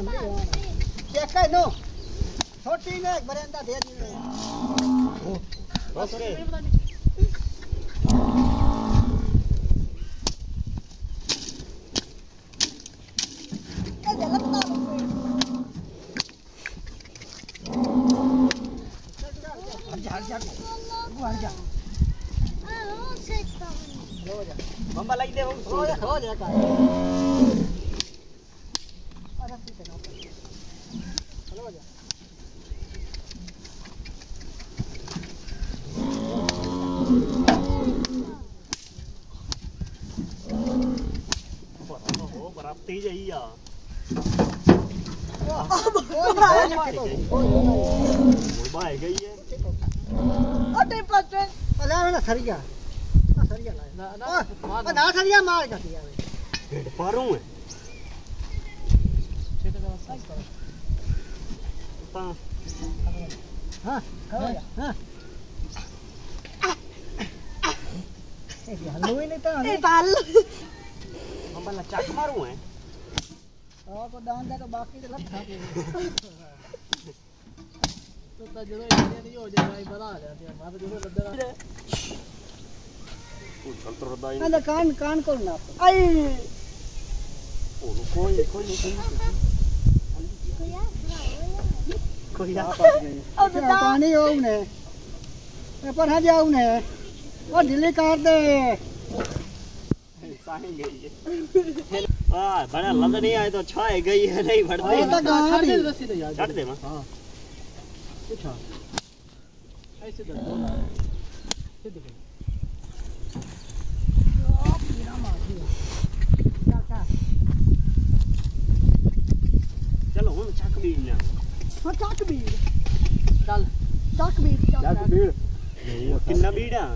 check कर no छोटी ने एक बरेंदा दे दी बस रे मम्मा लाई दे हो जा का अरे ठीक है ना चलो जा हो बराबर ही जाइया बाहर गई है अटे पटे अरे ना सरिया सरिया ना ना सरिया मार का दिया पेट पारू है छेटे का साइज करो हां हां ए हल्लो ही नहीं था ए ताल हम बला चक मारू है को डांस दे तो बाकी तो लखा तो जरो ये नहीं हो जाए भाई बना आ जाते हैं मां तो जरो लद्दर चल तो रदा ही ना कान कान को ना आई ओ कोई अब पानी हो ने पर आ जाओ ने वो ढीली कर दे साही गई है वाह बड़ा लंद नहीं आए तो छाए गई है नहीं बढ़ती तो गाड़ी रस्सी तो यार चढ़ दे मां हां अच्छा ऐसे दो ना सीधे मेरा मार दिया चलो हम चक बीड़ ना हां चक बीड़ चल चक बीड़ कितना बीड़ है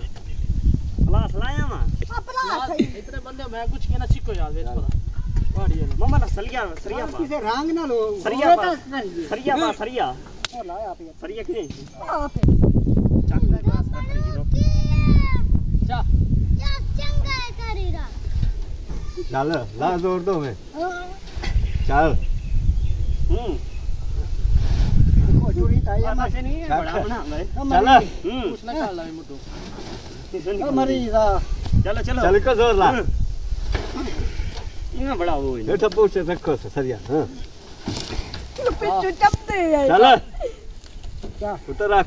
प्लास लाया मां प्लास इतने बंदे मैं कुछ कहना सीखो यार वेच पता मम्मा ना सरिया सरिया किसे रंग ना लो सरिया बा सरिया ओ लाया आप सरिया किने आप चंगा क्लास कर लो चा या चंगा करीरा चल ला जोर दो मैं चल को जोड़ी ताया मासे नहीं है बड़ा बना भाई चल कुछ ना चल ला मोटो मरी जा चलो चलो चल को जोर ला इतना बड़ा वो है ठप्पो से रखो सरिया हां पिच्चू चपते है चल क्या उतर